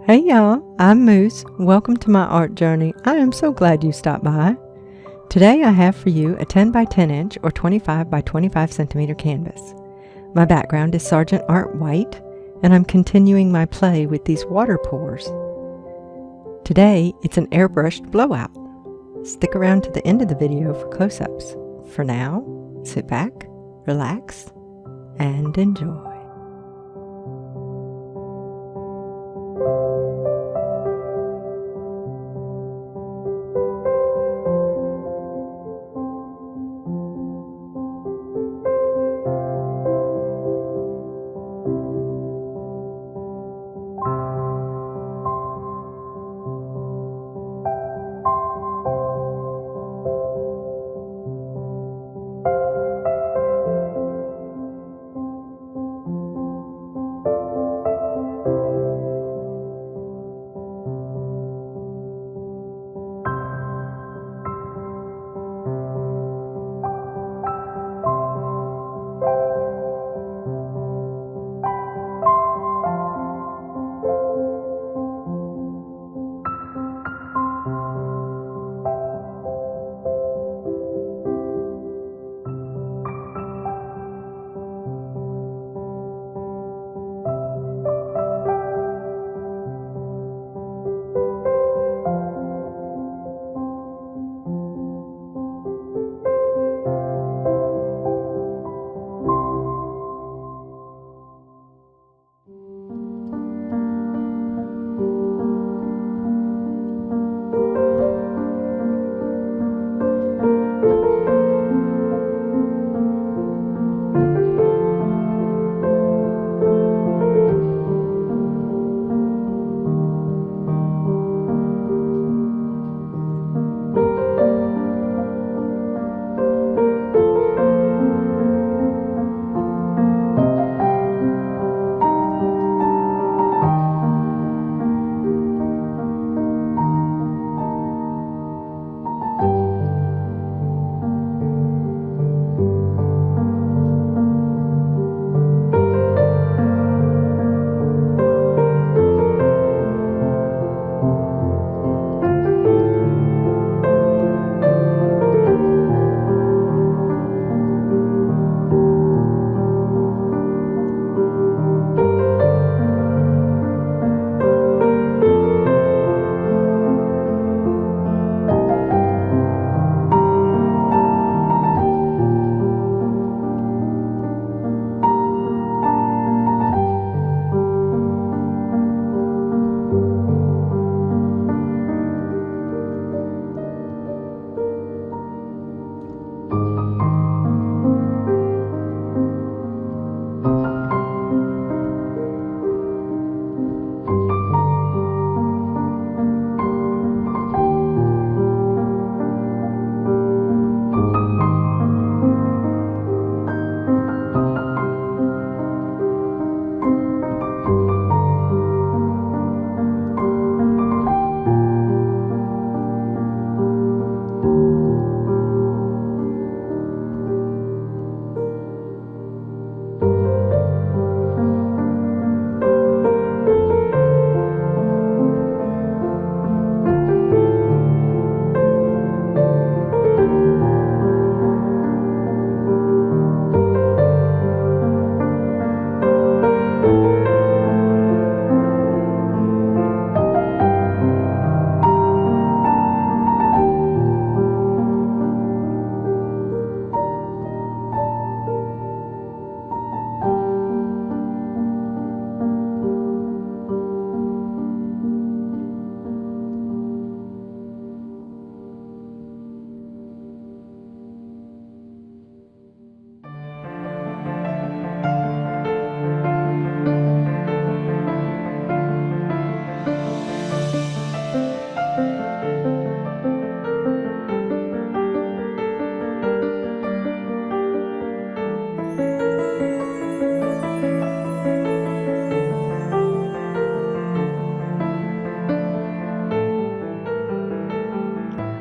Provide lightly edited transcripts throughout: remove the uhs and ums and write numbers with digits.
Hey y'all, I'm Moose. Welcome to my art journey. I am so glad you stopped by. Today I have for you a 10 by 10 inch or 25 by 25 centimeter canvas. My background is Sargent Art White, and I'm continuing my play with these water pours. Today it's an airbrushed blowout. Stick around to the end of the video for close-ups. For now, sit back, relax, and enjoy.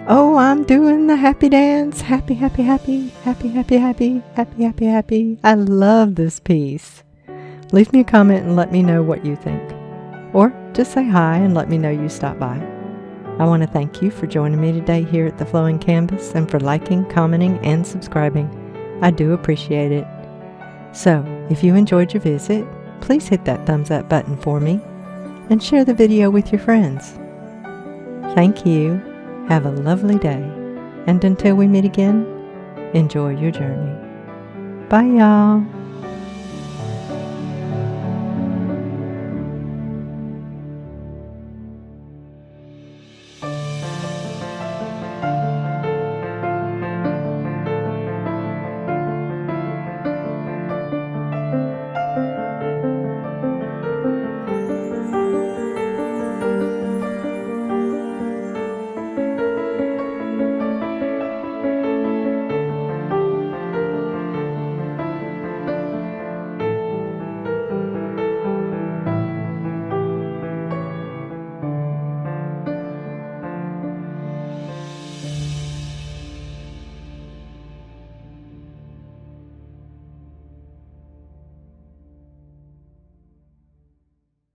Oh, I'm doing the happy dance. Happy, happy, happy, happy, happy, happy, happy, happy, happy. I love this piece. Leave me a comment and let me know what you think. or just say hi and let me know you stopped by. I want to thank you for joining me today here at the Flowing Canvas and for liking, commenting, and subscribing. I do appreciate it. So, if you enjoyed your visit, please hit that thumbs up button for me and share the video with your friends. Thank you. Have a lovely day. And until we meet again, enjoy your journey. Bye, y'all.